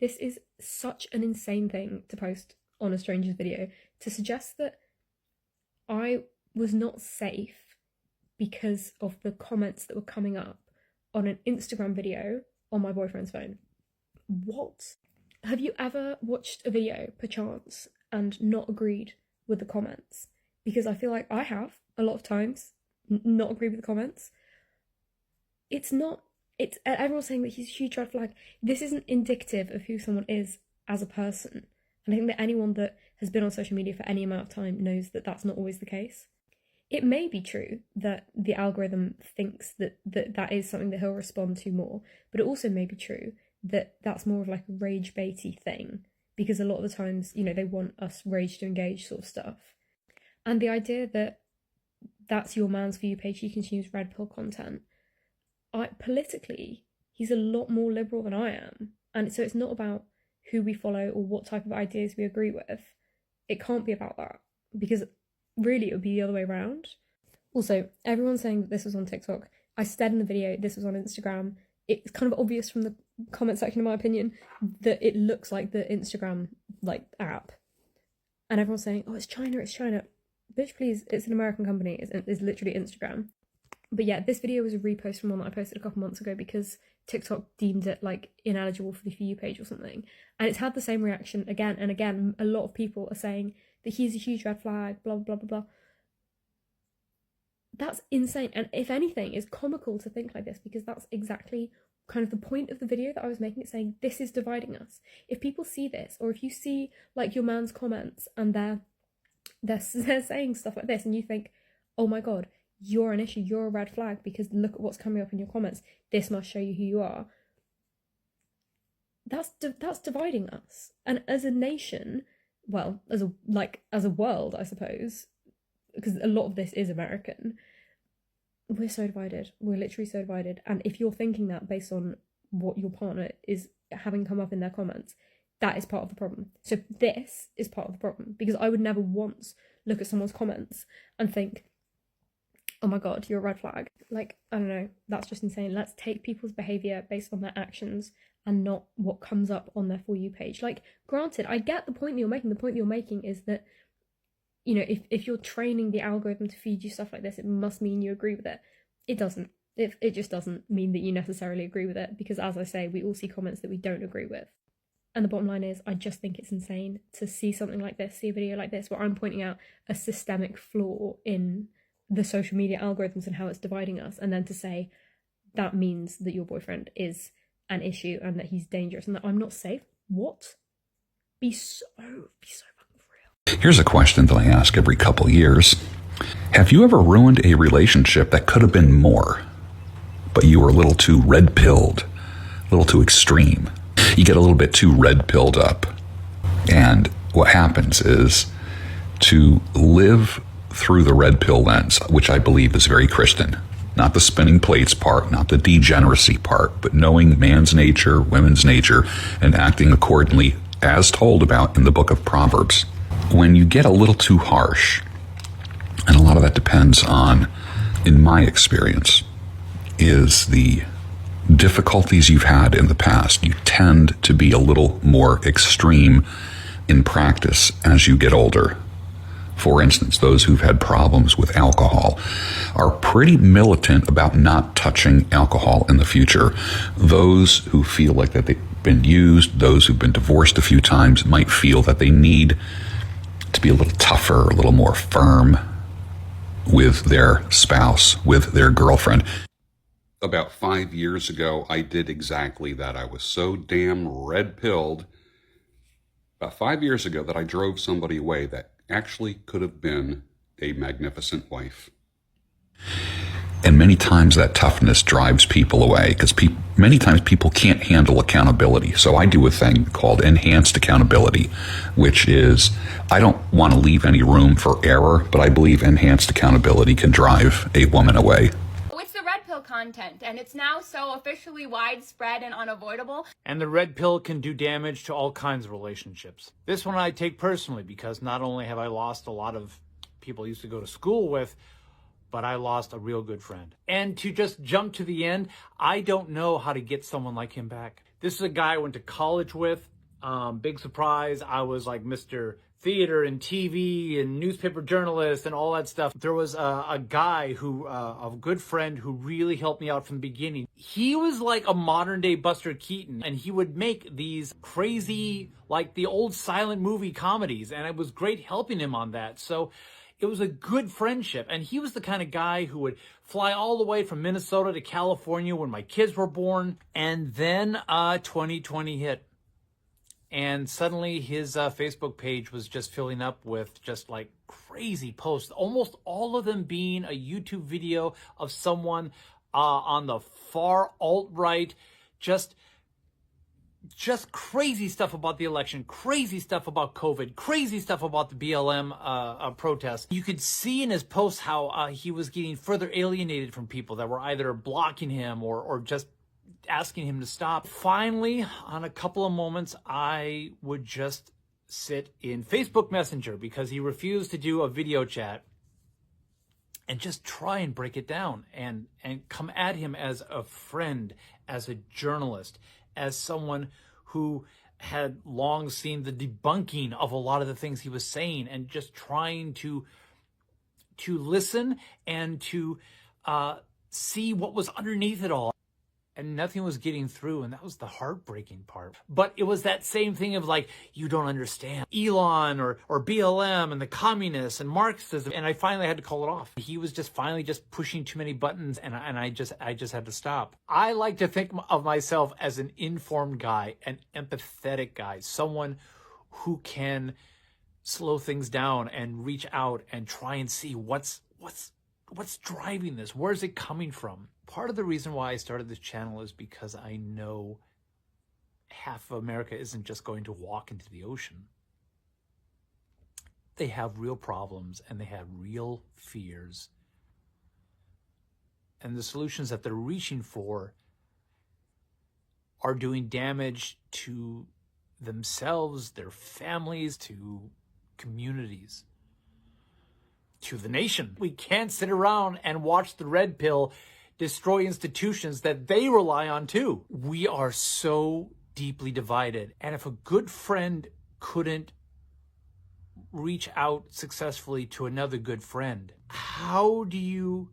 This is such an insane thing to post on a stranger's video, to suggest that I was not safe because of the comments that were coming up on an Instagram video on my boyfriend's phone. What? Have you ever watched a video, perchance, and not agreed with the comments? Because I feel like I have, a lot of times, not agreed with the comments. Everyone's saying that he's a huge red flag. This isn't indicative of who someone is as a person. And I think that anyone that has been on social media for any amount of time knows that that's not always the case. It may be true that the algorithm thinks that is something that he'll respond to more, but it also may be true that that's more of like a rage baity thing, because a lot of the times, you know, they want us rage to engage sort of stuff. And the idea that that's your man's For You page, he consumes red pill content. Politically, he's a lot more liberal than I am. And so it's not about who we follow or what type of ideas we agree with. It can't be about that, because really it would be the other way around. Also, everyone's saying that this was on TikTok. I said in the video this was on Instagram. It's kind of obvious from the comment section, in my opinion, that it looks like the Instagram app. And everyone's saying, oh, it's China. Bitch, please, it's an American company. It's literally Instagram. But yeah, this video was a repost from one that I posted a couple months ago because TikTok deemed it like ineligible for the For You page or something. And it's had the same reaction again and again. A lot of people are saying that he's a huge red flag, blah, blah, blah, blah. That's insane. And if anything, it's comical to think like this, because that's exactly kind of the point of the video that I was making, it saying this is dividing us. If people see this, or if you see like your man's comments and they're saying stuff like this and you think, oh my God, you're an issue, you're a red flag because look at what's coming up in your comments, this must show you who you are. That's dividing us. And as a nation, well, as a world, I suppose, because a lot of this is American, we're so divided. We're literally so divided. And if you're thinking that based on what your partner is having come up in their comments, that is part of the problem. So this is part of the problem, because I would never once look at someone's comments and think, oh my God, you're a red flag. Like, I don't know, that's just insane. Let's take people's behaviour based on their actions and not what comes up on their For You page. Like, granted, I get the point that you're making. The point that you're making is that, you know, if you're training the algorithm to feed you stuff like this, it must mean you agree with it. It doesn't. It just doesn't mean that you necessarily agree with it, because as I say, we all see comments that we don't agree with. And the bottom line is, I just think it's insane to see something like this, see a video like this, where I'm pointing out a systemic flaw in the social media algorithms and how it's dividing us, and then to say that means that your boyfriend is an issue and that he's dangerous and that I'm not safe. What? Be so fucking for real. Here's a question that I ask every couple years. Have you ever ruined a relationship that could have been more, but you were a little too red-pilled, a little too extreme? You get a little bit too red-pilled up. And what happens is, to live through the red pill lens, which I believe is very Christian, not the spinning plates part, not the degeneracy part, but knowing man's nature, women's nature, and acting accordingly as told about in the book of Proverbs. When you get a little too harsh, and a lot of that depends on, in my experience, is the difficulties you've had in the past. You tend to be a little more extreme in practice as you get older. For instance, those who've had problems with alcohol are pretty militant about not touching alcohol in the future. Those who feel like that they've been used, those who've been divorced a few times, might feel that they need to be a little tougher, a little more firm with their spouse, with their girlfriend. About 5 years ago, I did exactly that. I was so damn red-pilled about 5 years ago that I drove somebody away that actually could have been a magnificent wife. And many times that toughness drives people away, because many times people can't handle accountability. So I do a thing called enhanced accountability, which is, I don't want to leave any room for error, but I believe enhanced accountability can drive a woman away. It's the red pill content, and it's now so officially widespread and unavoidable. And the red pill can do damage to all kinds of relationships. This one I take personally, because not only have I lost a lot of people I used to go to school with, but I lost a real good friend. And to just jump to the end, I don't know how to get someone like him back. This is a guy I went to college with. Big surprise. I was like Mr. Theater and TV and newspaper journalist and all that stuff. There was a guy who, a good friend who really helped me out from the beginning. He was like a modern day Buster Keaton, and he would make these crazy, like the old silent movie comedies. And it was great helping him on that. So it was a good friendship. And he was the kind of guy who would fly all the way from Minnesota to California when my kids were born. And then 2020 hit. And suddenly his Facebook page was just filling up with just like crazy posts, almost all of them being a YouTube video of someone on the far alt-right, just crazy stuff about the election, crazy stuff about COVID, crazy stuff about the BLM protests. You could see in his posts how he was getting further alienated from people that were either blocking him or just asking him to stop. Finally, on a couple of moments, I would just sit in Facebook Messenger because he refused to do a video chat and just try and break it down and come at him as a friend, as a journalist, as someone who had long seen the debunking of a lot of the things he was saying and just trying to listen and to see what was underneath it all. And nothing was getting through, and that was the heartbreaking part. But it was that same thing of like, you don't understand Elon or BLM and the communists and Marxism. And I finally had to call it off. He was just finally just pushing too many buttons, and I just had to stop. I like to think of myself as an informed guy, an empathetic guy, someone who can slow things down and reach out and try and see what's driving this? Where's it coming from? Part of the reason why I started this channel is because I know half of America isn't just going to walk into the ocean. They have real problems and they have real fears. And the solutions that they're reaching for are doing damage to themselves, their families, to communities, to the nation. We can't sit around and watch the red pill destroy institutions that they rely on too. We are so deeply divided. And if a good friend couldn't reach out successfully to another good friend, how do you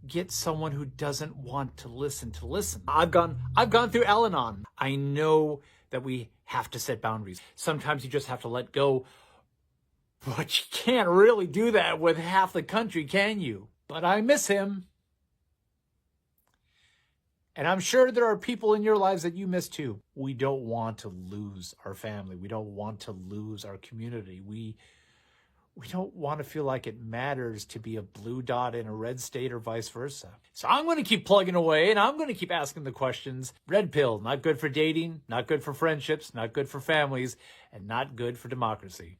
get someone who doesn't want to listen? I've gone through Al-Anon. I know that we have to set boundaries. Sometimes you just have to let go. But you can't really do that with half the country, can you? But I miss him. And I'm sure there are people in your lives that you miss too. We don't want to lose our family. We don't want to lose our community. We don't want to feel like it matters to be a blue dot in a red state or vice versa. So I'm going to keep plugging away and I'm going to keep asking the questions. Red pill, not good for dating, not good for friendships, not good for families, and not good for democracy.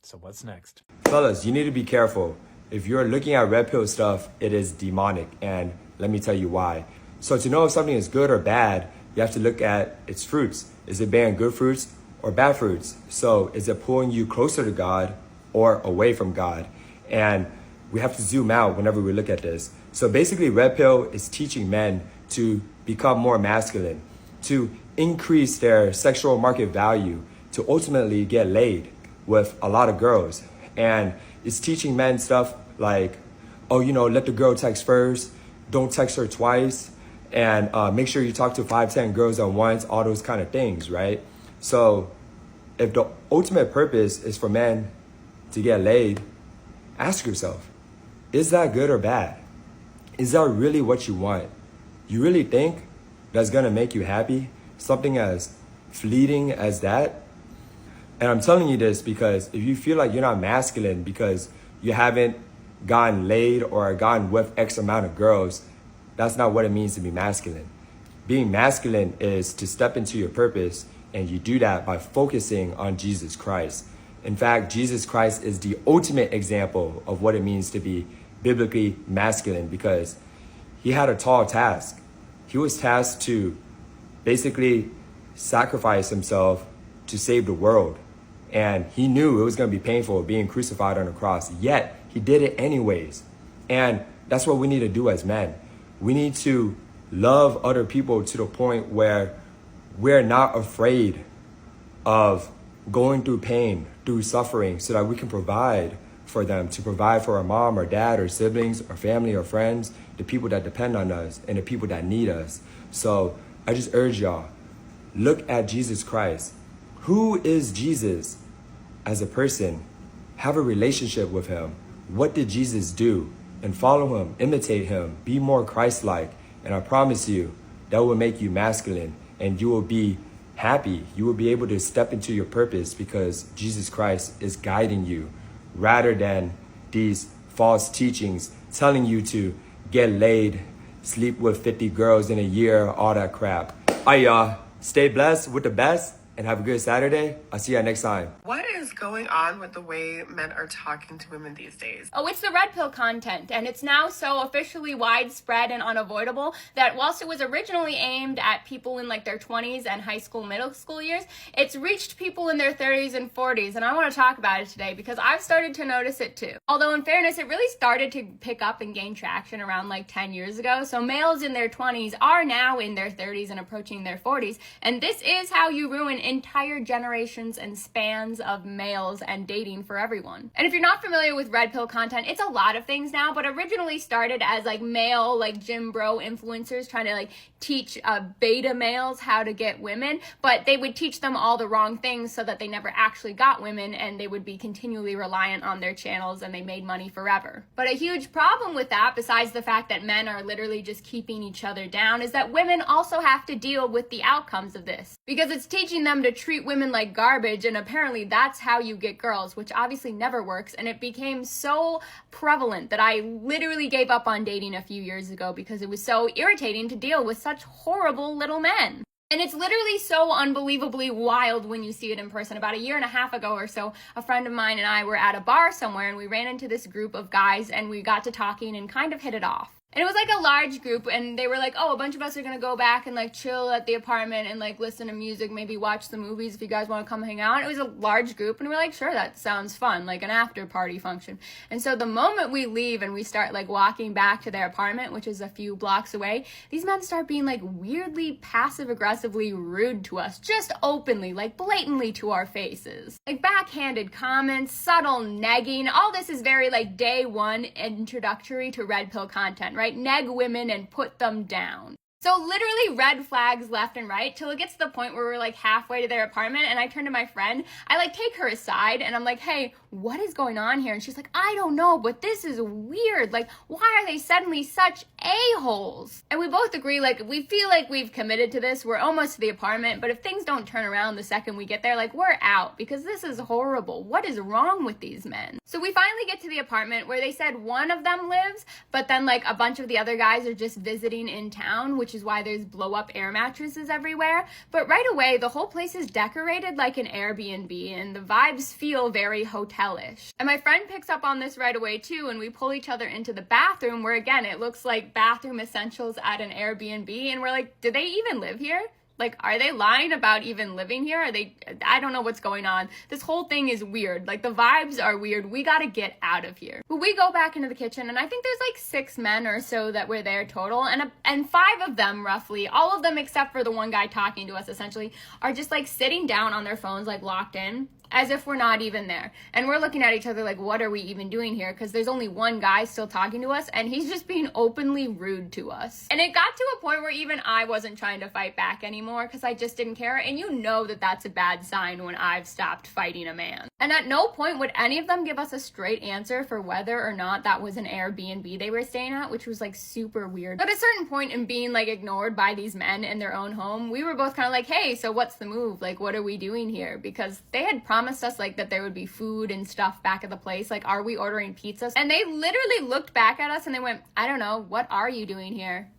So what's next? Fellas, you need to be careful. If you're looking at red pill stuff, it is demonic, and let me tell you why. So to know if something is good or bad, you have to look at its fruits. Is it bearing good fruits or bad fruits? So is it pulling you closer to God or away from God? And we have to zoom out whenever we look at this. So basically, red pill is teaching men to become more masculine, to increase their sexual market value, to ultimately get laid with a lot of girls. And it's teaching men stuff like, oh, let the girl text first, don't text her twice, and make sure you talk to 5-10 girls at once, all those kind of things, right? So if the ultimate purpose is for men to get laid, ask yourself, is that good or bad? Is that really what you want? You really think that's gonna make you happy? Something as fleeting as that? And I'm telling you this because if you feel like you're not masculine because you haven't gotten laid or gotten with X amount of girls, that's not what it means to be masculine. Being masculine is to step into your purpose, and you do that by focusing on Jesus Christ. In fact, Jesus Christ is the ultimate example of what it means to be biblically masculine because he had a tall task. He was tasked to basically sacrifice himself to save the world. And he knew it was going to be painful being crucified on a cross, yet he did it anyways. And that's what we need to do as men. We need to love other people to the point where we're not afraid of going through pain, through suffering, so that we can provide for them, to provide for our mom or dad or siblings or family or friends, the people that depend on us and the people that need us. So I just urge y'all, look at Jesus Christ. Who is Jesus as a person? Have a relationship with him. What did Jesus do? And follow him, imitate him, be more Christ-like. And I promise you, that will make you masculine and you will be happy. You will be able to step into your purpose because Jesus Christ is guiding you, rather than these false teachings telling you to get laid, sleep with 50 girls in a year, all that crap. All right, y'all. Stay blessed with the best and have a good Saturday. I'll see y'all next time. What is going on with the way men are talking to women these days? Oh, it's the red pill content, and it's now so officially widespread and unavoidable that whilst it was originally aimed at people in like their 20s and high school, middle school years, it's reached people in their 30s and 40s, and I want to talk about it today because I've started to notice it too. Although in fairness, it really started to pick up and gain traction around like 10 years ago, so males in their 20s are now in their 30s and approaching their 40s, and this is how you ruin entire generations and spans of males and dating for everyone. And if you're not familiar with red pill content, it's a lot of things now, but originally started as like male, like gym bro influencers trying to like teach beta males how to get women, but they would teach them all the wrong things so that they never actually got women and they would be continually reliant on their channels and they made money forever. But a huge problem with that, besides the fact that men are literally just keeping each other down, is that women also have to deal with the outcomes of this because it's teaching them to treat women like garbage, and apparently that's how you get girls, which obviously never works. And it became so prevalent that I literally gave up on dating a few years ago because it was so irritating to deal with such horrible little men. And it's literally so unbelievably wild when you see it in person. About a year and a half ago or so, a friend of mine and I were at a bar somewhere and we ran into this group of guys and we got to talking and kind of hit it off. And it was like a large group, and they were like, oh, a bunch of us are gonna go back and like chill at the apartment and like listen to music, maybe watch the movies if you guys want to come hang out. And it was a large group, and we were like, sure, that sounds fun, like an after party function. And so the moment we leave and we start like walking back to their apartment, which is a few blocks away, these men start being like weirdly passive aggressively rude to us, just openly, like blatantly to our faces. Like backhanded comments, subtle negging, all this is very like day one introductory to red pill content, right? Neg women and put them down. So literally red flags left and right till it gets to the point where we're like halfway to their apartment and I turn to my friend, I like take her aside and I'm like, hey, what is going on here? And she's like, I don't know, but this is weird. Like, why are they suddenly such a-holes? And we both agree, like, we feel like we've committed to this. We're almost to the apartment, but if things don't turn around the second we get there, like, we're out because this is horrible. What is wrong with these men? So we finally get to the apartment where they said one of them lives, but then like a bunch of the other guys are just visiting in town, which is why there's blow-up air mattresses everywhere. But right away, the whole place is decorated like an Airbnb, and the vibes feel very hotel-ish. And my friend picks up on this right away too, and we pull each other into the bathroom where, again, it looks like bathroom essentials at an Airbnb, and we're like, do they even live here? Like, are they lying about even living here? I don't know what's going on. This whole thing is weird. Like, the vibes are weird. We gotta get out of here. But we go back into the kitchen, and I think there's like 6 men or so that were there total, and 5 of them, roughly, all of them except for the one guy talking to us, essentially, are just like sitting down on their phones, like locked in, as if we're not even there. And we're looking at each other like, what are we even doing here? Because there's only one guy still talking to us, and he's just being openly rude to us. And it got to a point where even I wasn't trying to fight back anymore because I just didn't care. And you know that that's a bad sign when I've stopped fighting a man. And at no point would any of them give us a straight answer for whether or not that was an Airbnb they were staying at, which was like super weird. But at a certain point in being like ignored by these men in their own home, we were both kind of like, hey, so what's the move? Like, what are we doing here? Because they had promised us like that there would be food and stuff back at the place. Like, are we ordering pizzas? And they literally looked back at us and they went, I don't know, what are you doing here?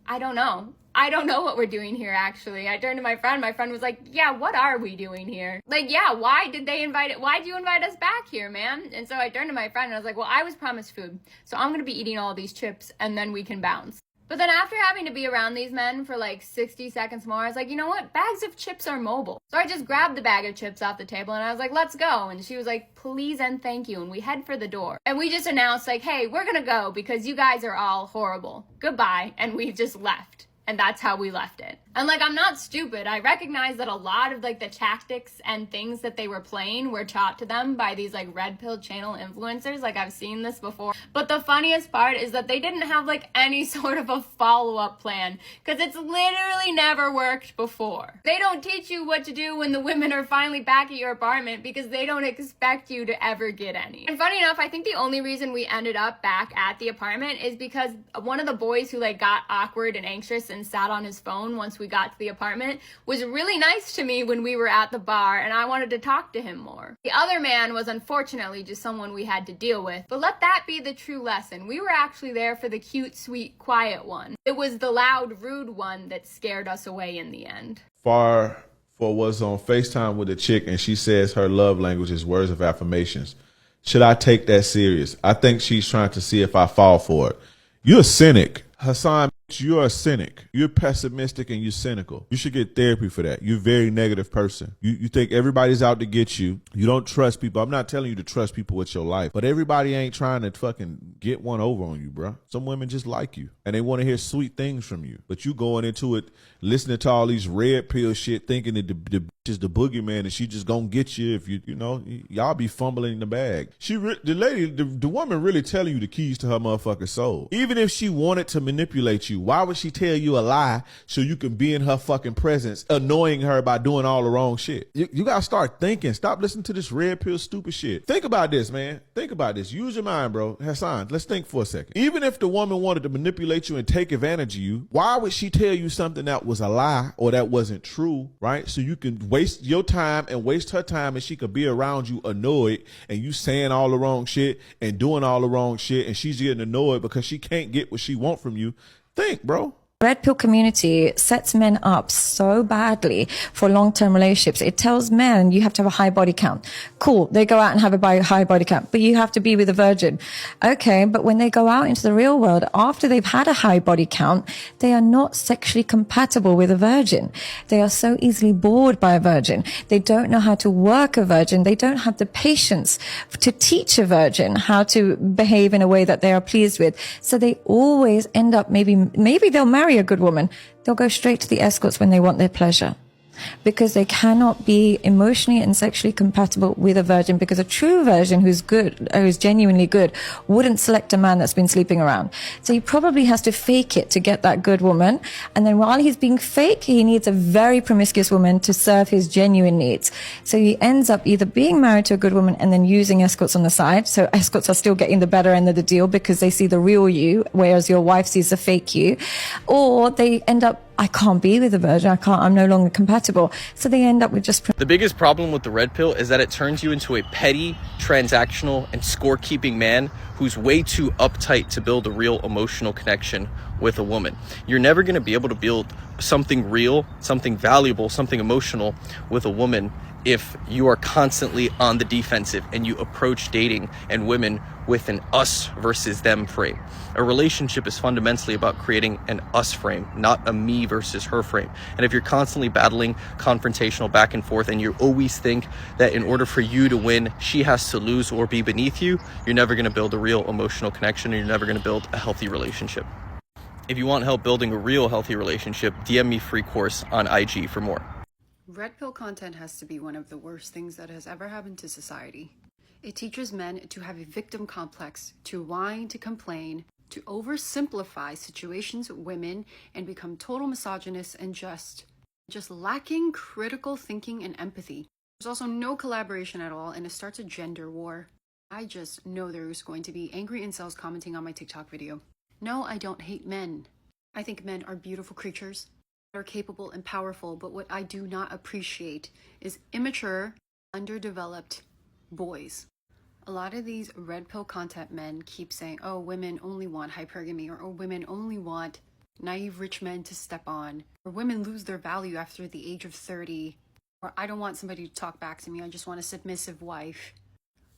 I don't know. I don't know what we're doing here, actually. I turned to my friend was like, yeah, what are we doing here? Like, yeah, why'd you invite us back here, man? And so I turned to my friend and I was like, well, I was promised food, so I'm gonna be eating all these chips and then we can bounce. But then after having to be around these men for like 60 seconds more, I was like, you know what? Bags of chips are mobile. So I just grabbed the bag of chips off the table and I was like, let's go. And she was like, please and thank you. And we head for the door. And we just announced like, hey, we're gonna go because you guys are all horrible. Goodbye. And we just left. And that's how we left it. And like, I'm not stupid. I recognize that a lot of like the tactics and things that they were playing were taught to them by these like red pill channel influencers. Like, I've seen this before. But the funniest part is that they didn't have like any sort of a follow-up plan, because it's literally never worked before. They don't teach you what to do when the women are finally back at your apartment because they don't expect you to ever get any. And funny enough, I think the only reason we ended up back at the apartment is because one of the boys who like got awkward and anxious and sat on his phone once we got to the apartment was really nice to me when we were at the bar, and I wanted to talk to him more. The other man was unfortunately just someone we had to deal with, but let that be the true lesson. We were actually there for the cute, sweet, quiet one. It was the loud, rude one that scared us away in the end. For was on FaceTime with a chick and she says her love language is words of affirmations. Should I take that serious? I think she's trying to see if I fall for it. You're a cynic. Hassan, you're a cynic. You're pessimistic and you're cynical. You should get therapy for that. You're a very negative person. You think everybody's out to get you. You don't trust people. I'm not telling you to trust people with your life, but everybody ain't trying to fucking get one over on you, bro. Some women just like you and they want to hear sweet things from you, but you going into it listening to all these red pill shit, thinking that the bitch is the boogeyman and she just gonna get you if you know, y'all be fumbling in the bag. The woman really telling you the keys to her motherfucking soul. Even if she wanted to manipulate you, why would she tell you a lie so you can be in her fucking presence, annoying her by doing all the wrong shit? You gotta start thinking. Stop listening to this red pill stupid shit. Think about this, man. Think about this. Use your mind, bro. Hassan, let's think for a second. Even if the woman wanted to manipulate you and take advantage of you, why would she tell you something that was a lie or that wasn't true, right? So you can waste your time and waste her time and she could be around you annoyed and you saying all the wrong shit and doing all the wrong shit and she's getting annoyed because she can't get what she wants from you. Think, bro. Red pill community sets men up so badly for long-term relationships. It tells men you have to have a high body count. Cool. They go out and have a high body count, but you have to be with a virgin. Okay. But when they go out into the real world, after they've had a high body count, they are not sexually compatible with a virgin. They are so easily bored by a virgin. They don't know how to work a virgin. They don't have the patience to teach a virgin how to behave in a way that they are pleased with. So they always end up, maybe they'll marry a good woman, they'll go straight to the escorts when they want their pleasure, because they cannot be emotionally and sexually compatible with a virgin, because a true virgin who's good, who's genuinely good, wouldn't select a man that's been sleeping around. So he probably has to fake it to get that good woman. And then while he's being fake, he needs a very promiscuous woman to serve his genuine needs. So he ends up either being married to a good woman and then using escorts on the side. So escorts are still getting the better end of the deal because they see the real you, whereas your wife sees the fake you. Or they end up, I can't be with a virgin. I'm no longer compatible. So they end up with just... The biggest problem with the red pill is that it turns you into a petty, transactional, and scorekeeping man who's way too uptight to build a real emotional connection with a woman. You're never going to be able to build something real, something valuable, something emotional with a woman if you are constantly on the defensive and you approach dating and women with an us versus them frame. A relationship is fundamentally about creating an us frame, not a me versus her frame. And if you're constantly battling confrontational back and forth and you always think that in order for you to win, she has to lose or be beneath you, you're never going to build a real emotional connection and you're never going to build a healthy relationship. If you want help building a real healthy relationship, DM me free course on IG for more. Red pill content has to be one of the worst things that has ever happened to society. It teaches men to have a victim complex, to whine, to complain, to oversimplify situations with women and become total misogynists and just lacking critical thinking and empathy. There's also no collaboration at all, and it starts a gender war. I just know there's going to be angry incels commenting on my TikTok video. No, I don't hate men. I think men are beautiful creatures, are capable and powerful, but what I do not appreciate is immature, underdeveloped boys. A lot of these red pill content men keep saying, oh, women only want hypergamy, or oh, women only want naive rich men to step on, or women lose their value after the age of 30, or I don't want somebody to talk back to me, I just want a submissive wife.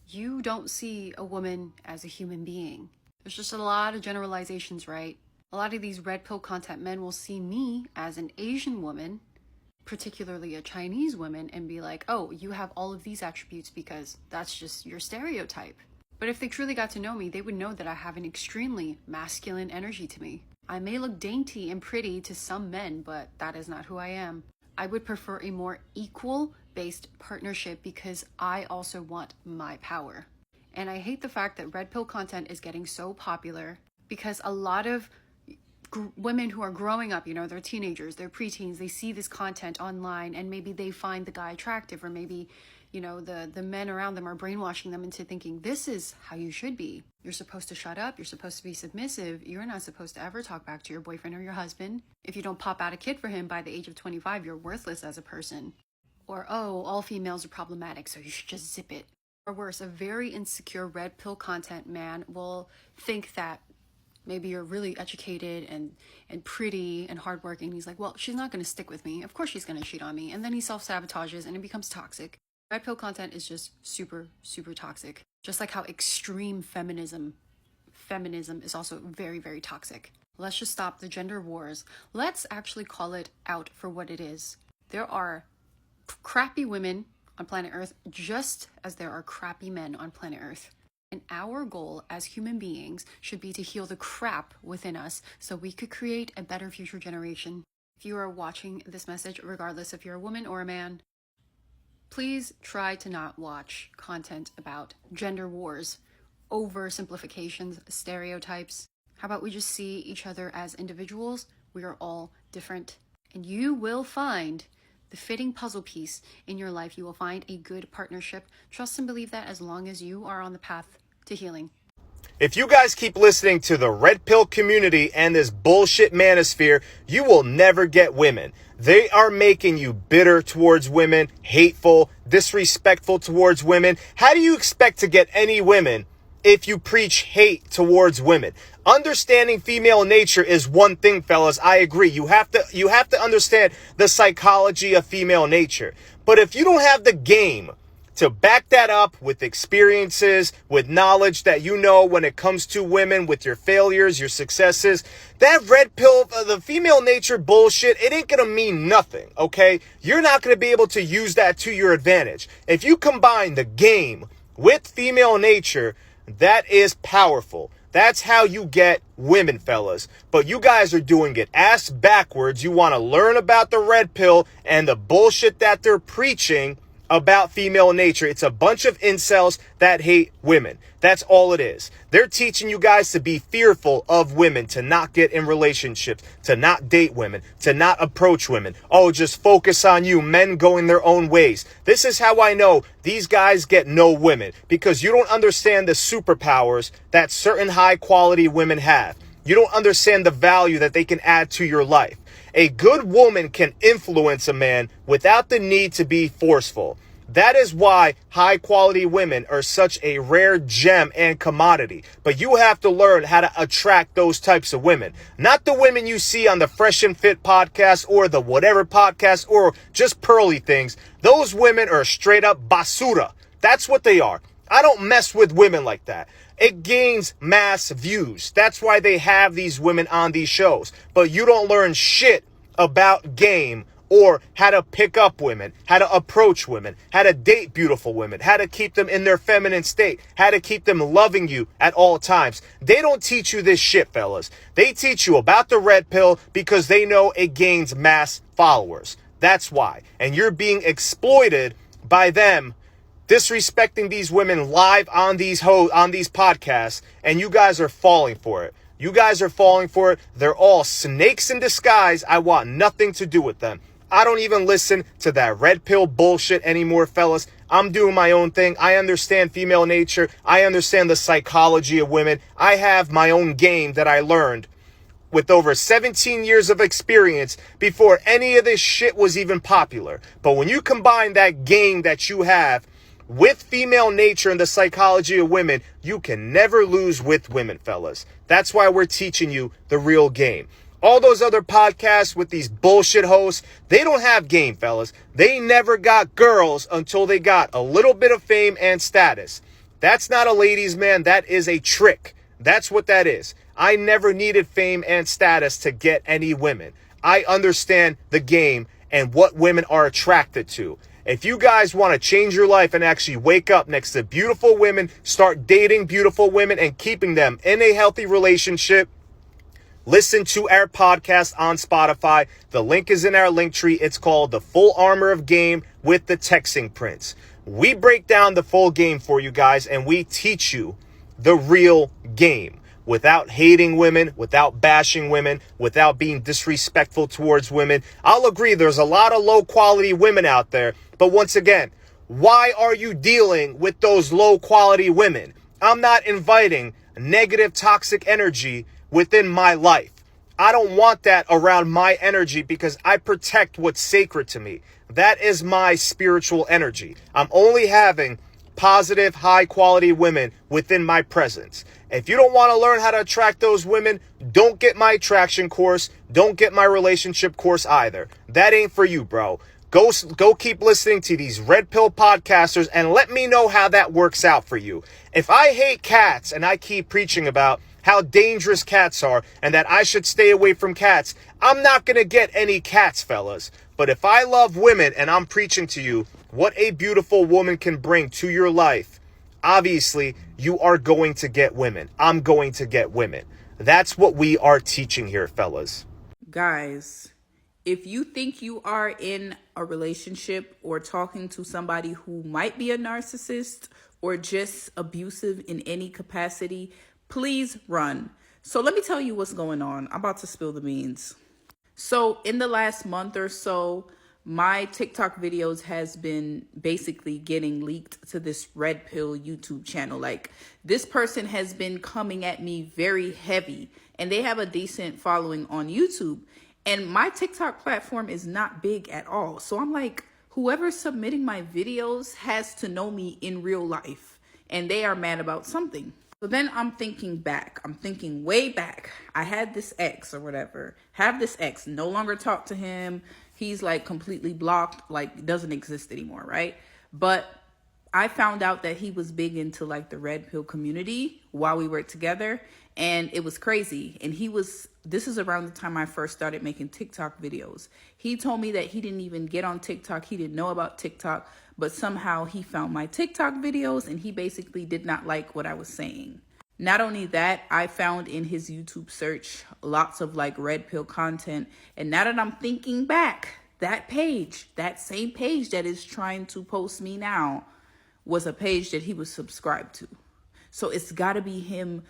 You don't see a woman as a human being. There's just a lot of generalizations, right? A lot of these red pill content men will see me as an Asian woman, particularly a Chinese woman, and be like, oh, you have all of these attributes because that's just your stereotype. But if they truly got to know me, they would know that I have an extremely masculine energy to me. I may look dainty and pretty to some men, but that is not who I am. I would prefer a more equal-based partnership because I also want my power. And I hate the fact that red pill content is getting so popular because a lot of women who are growing up, they're teenagers, they're preteens, they see this content online and maybe they find the guy attractive, or maybe, the men around them are brainwashing them into thinking this is how you should be. You're supposed to shut up. You're supposed to be submissive. You're not supposed to ever talk back to your boyfriend or your husband. If you don't pop out a kid for him by the age of 25, you're worthless as a person. Or, oh, all females are problematic, so you should just zip it. Or worse, a very insecure red pill content man will think that maybe you're really educated and pretty and hardworking. He's like, well, she's not going to stick with me. Of course she's going to cheat on me. And then he self-sabotages and it becomes toxic. Red pill content is just super, super toxic. Just like how extreme feminism is also very, very toxic. Let's just stop the gender wars. Let's actually call it out for what it is. There are crappy women on planet Earth just as there are crappy men on planet Earth. And our goal as human beings should be to heal the crap within us so we could create a better future generation. If you are watching this message, regardless if you're a woman or a man, please try to not watch content about gender wars, oversimplifications, stereotypes. How about we just see each other as individuals? We are all different. And you will find the fitting puzzle piece in your life. You will find a good partnership. Trust and believe that as long as you are on the path to healing. If you guys keep listening to the red pill community and this bullshit manosphere, you will never get women. They are making you bitter towards women, hateful, disrespectful towards women. How do you expect to get any women if you preach hate towards women? Understanding female nature is one thing, fellas. I agree. You have to understand the psychology of female nature. But if you don't have the game to back that up with experiences, with knowledge that you know when it comes to women, with your failures, your successes, that red pill, the female nature bullshit, it ain't gonna mean nothing, okay? You're not gonna be able to use that to your advantage. If you combine the game with female nature, that is powerful. That's how you get women, fellas. But you guys are doing it ass backwards. You want to learn about the red pill and the bullshit that they're preaching about female nature. It's a bunch of incels that hate women. That's all it is. They're teaching you guys to be fearful of women, to not get in relationships, to not date women, to not approach women. Oh, just focus on you, men going their own ways. This is how I know these guys get no women, because you don't understand the superpowers that certain high quality women have. You don't understand the value that they can add to your life. A good woman can influence a man without the need to be forceful. That is why high quality women are such a rare gem and commodity. But you have to learn how to attract those types of women. Not the women you see on the Fresh and Fit podcast or the whatever podcast or just pearly things. Those women are straight up basura. That's what they are. I don't mess with women like that. It gains mass views. That's why they have these women on these shows. But you don't learn shit about game or how to pick up women, how to approach women, how to date beautiful women, how to keep them in their feminine state, how to keep them loving you at all times. They don't teach you this shit, fellas. They teach you about the red pill because they know it gains mass followers. That's why. And you're being exploited by them disrespecting these women live on these podcasts, and you guys are falling for it. You guys are falling for it. They're all snakes in disguise. I want nothing to do with them. I don't even listen to that red pill bullshit anymore, fellas. I'm doing my own thing. I understand female nature. I understand the psychology of women. I have my own game that I learned with over 17 years of experience before any of this shit was even popular. But when you combine that game that you have with female nature and the psychology of women, you can never lose with women, fellas. That's why we're teaching you the real game. All those other podcasts with these bullshit hosts, they don't have game, fellas. They never got girls until they got a little bit of fame and status. That's not a ladies' man. That is a trick. That's what that is. I never needed fame and status to get any women. I understand the game and what women are attracted to. If you guys want to change your life and actually wake up next to beautiful women, start dating beautiful women and keeping them in a healthy relationship, listen to our podcast on Spotify. The link is in our link tree. It's called The Full Armor of Game with the Texting Prince. We break down the full game for you guys and we teach you the real game without hating women, without bashing women, without being disrespectful towards women. I'll agree there's a lot of low quality women out there, but once again, why are you dealing with those low quality women? I'm not inviting negative toxic energy within my life. I don't want that around my energy because I protect what's sacred to me. That is my spiritual energy. I'm only having positive, high quality women within my presence. If you don't want to learn how to attract those women, don't get my attraction course. Don't get my relationship course either. That ain't for you, bro. Go keep listening to these Red Pill podcasters and let me know how that works out for you. If I hate cats and I keep preaching about how dangerous cats are and that I should stay away from cats, I'm not going to get any cats, fellas. But if I love women and I'm preaching to you what a beautiful woman can bring to your life, obviously you are going to get women. I'm going to get women. That's what we are teaching here, fellas. Guys, if you think you are in a relationship or talking to somebody who might be a narcissist or just abusive in any capacity, please run. So let me tell you what's going on. I'm about to spill the beans. So in the last month or so, my TikTok videos has been basically getting leaked to this Redpill YouTube channel. Like, this person has been coming at me very heavy and they have a decent following on YouTube. And my TikTok platform is not big at all. So I'm like, whoever's submitting my videos has to know me in real life and they are mad about something. So then I'm thinking back. I'm thinking way back. I had this ex or whatever. Have this ex. No longer talk to him. He's like completely blocked. Like, doesn't exist anymore, right? But I found out that he was big into like the Red Pill community while we were together. And it was crazy. And this is around the time I first started making TikTok videos. He told me that he didn't even get on TikTok. He didn't know about TikTok. But somehow he found my TikTok videos and he basically did not like what I was saying. Not only that, I found in his YouTube search lots of like Red Pill content. And now that I'm thinking back, that page, that same page that is trying to post me now, was a page that he was subscribed to. So it's got to be him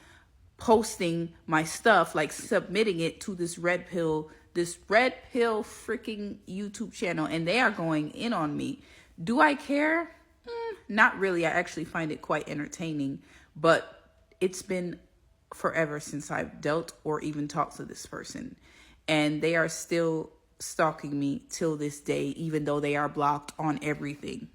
posting my stuff, like submitting it to this Red Pill freaking YouTube channel. And they are going in on me. Do I care? Not really. I actually find it quite entertaining, but it's been forever since I've dealt or even talked to this person. And they are still stalking me till this day, even though they are blocked on everything.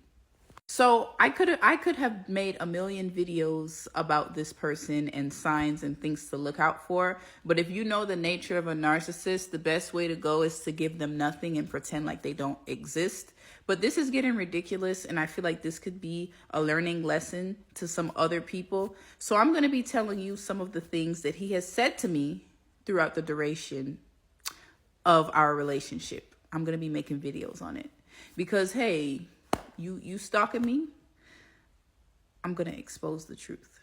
So I could have made a million videos about this person and signs and things to look out for. But if you know the nature of a narcissist, the best way to go is to give them nothing and pretend like they don't exist. But this is getting ridiculous, and I feel like this could be a learning lesson to some other people. So I'm going to be telling you some of the things that he has said to me throughout the duration of our relationship. I'm going to be making videos on it because, hey, you stalking me? I'm going to expose the truth.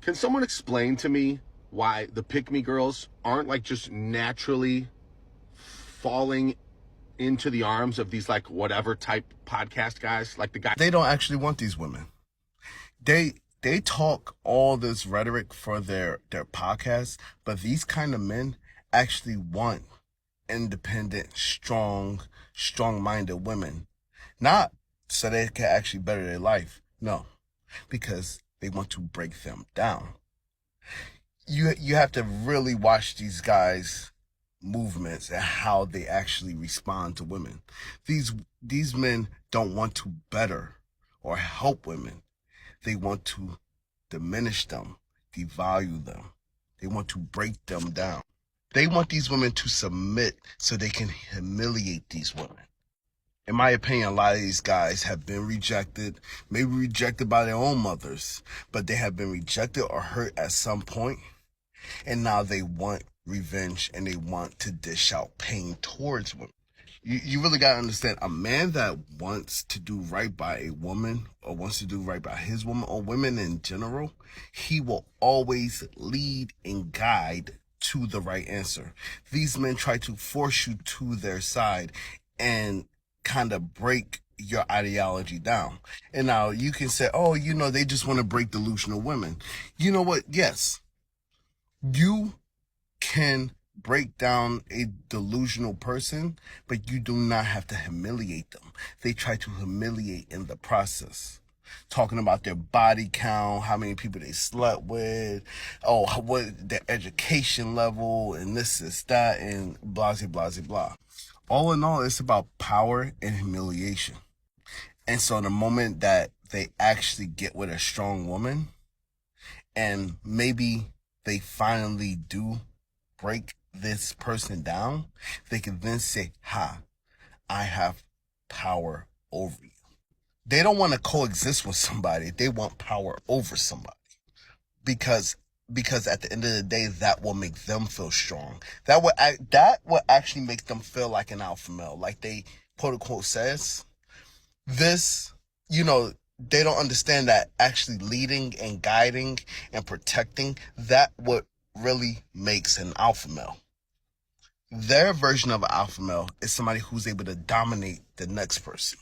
Can someone explain to me why the pick-me girls aren't like just naturally falling into the arms of these like whatever type podcast guys, like the guy? They don't actually want these women. They talk all this rhetoric for their podcasts, but these kind of men actually want independent, strong-minded women. Not so they can actually better their life. No, because they want to break them down. You have to really watch these guys' movements and how they actually respond to women. These men don't want to better or help women. They want to diminish them, devalue them. They want to break them down. They want these women to submit so they can humiliate these women. In my opinion, a lot of these guys have been rejected, maybe rejected by their own mothers, but they have been rejected or hurt at some point, And now they want revenge and they want to dish out pain towards women. You really got to understand, a man that wants to do right by a woman or wants to do right by his woman or women in general, he will always lead and guide to the right answer. These men try to force you to their side and kind of break your ideology down. And now you can say, oh, you know, they just want to break delusional women. You know what? Yes, you can break down a delusional person, but you do not have to humiliate them. They try to humiliate in the process. Talking about their body count, how many people they slept with, what their education level, and this, that, and blah, blah, blah, blah. All in all, it's about power and humiliation. And so the moment that they actually get with a strong woman, and maybe they finally do break this person down, they can then say, I have power over you. They don't want to coexist with somebody. They want power over somebody. Because at the end of the day, that will make them feel strong. That will actually make them feel like an alpha male. Like they, quote unquote, says, this, you know, they don't understand that actually leading and guiding and protecting, that what really makes an alpha male. Their version of an alpha male is somebody who's able to dominate the next person.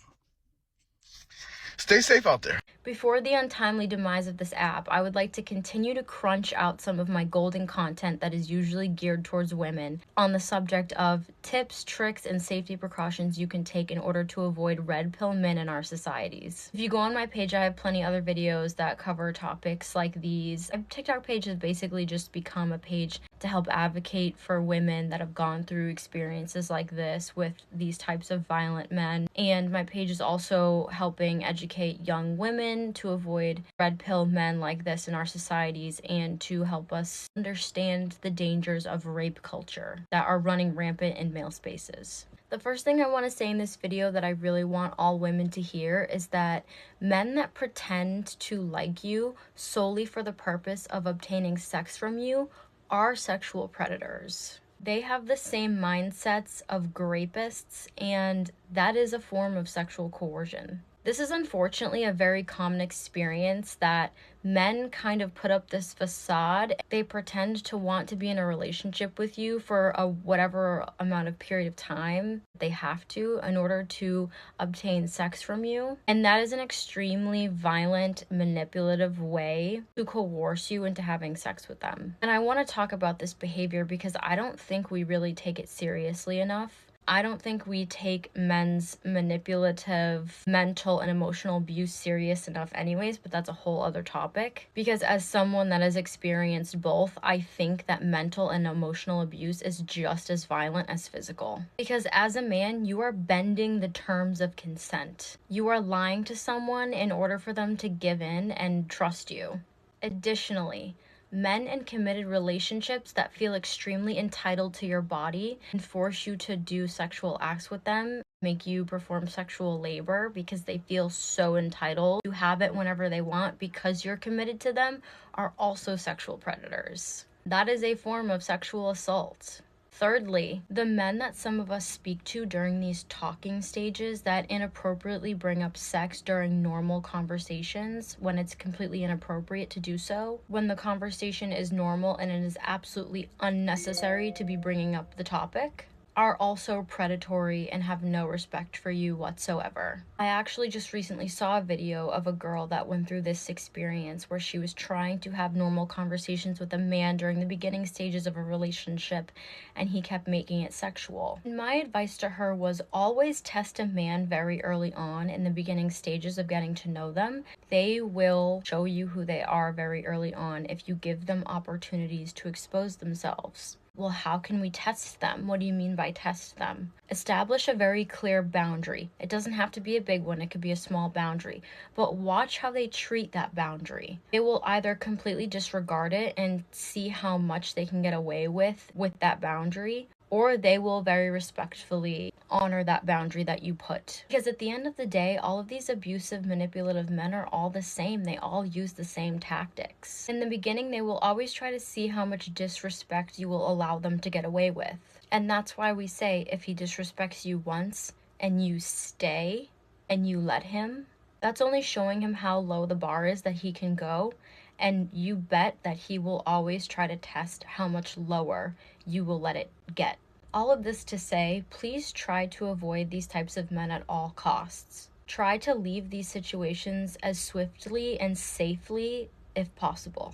Stay safe out there. Before the untimely demise of this app, I would like to continue to crunch out some of my golden content that is usually geared towards women on the subject of tips, tricks, and safety precautions you can take in order to avoid red pill men in our societies. If you go on my page, I have plenty other videos that cover topics like these. My TikTok page has basically just become a page to help advocate for women that have gone through experiences like this with these types of violent men. And my page is also helping educate young women to avoid red pill men like this in our societies and to help us understand the dangers of rape culture that are running rampant in male spaces. The first thing I want to say in this video that I really want all women to hear is that men that pretend to like you solely for the purpose of obtaining sex from you are sexual predators. They have the same mindsets of rapists, and that is a form of sexual coercion. This is unfortunately a very common experience that men kind of put up this facade. They pretend to want to be in a relationship with you for whatever amount of period of time they have to in order to obtain sex from you. And that is an extremely violent, manipulative way to coerce you into having sex with them. And I want to talk about this behavior because I don't think we really take it seriously enough. I don't think we take men's manipulative mental and emotional abuse serious enough anyways, but that's a whole other topic. Because as someone that has experienced both, I think that mental and emotional abuse is just as violent as physical. Because as a man, you are bending the terms of consent. You are lying to someone in order for them to give in and trust you. Additionally, men in committed relationships that feel extremely entitled to your body and force you to do sexual acts with them, make you perform sexual labor because they feel so entitled to have it whenever they want because you're committed to them, are also sexual predators. That is a form of sexual assault. Thirdly, the men that some of us speak to during these talking stages that inappropriately bring up sex during normal conversations when it's completely inappropriate to do so, when the conversation is normal and it is absolutely unnecessary to be bringing up the topic, are also predatory and have no respect for you whatsoever. I actually just recently saw a video of a girl that went through this experience where she was trying to have normal conversations with a man during the beginning stages of a relationship and he kept making it sexual. And my advice to her was always test a man very early on in the beginning stages of getting to know them. They will show you who they are very early on if you give them opportunities to expose themselves. Well, how can we test them? What do you mean by test them? Establish a very clear boundary. It doesn't have to be a big one, it could be a small boundary. But watch how they treat that boundary. They will either completely disregard it and see how much they can get away with that boundary, or they will very respectfully honor that boundary that you put. Because at the end of the day, all of these abusive, manipulative men are all the same. They all use the same tactics. In the beginning, they will always try to see how much disrespect you will allow them to get away with. And that's why we say if he disrespects you once and you stay and you let him, that's only showing him how low the bar is that he can go. And you bet that he will always try to test how much lower you will let it get. All of this to say, please try to avoid these types of men at all costs. Try to leave these situations as swiftly and safely if possible.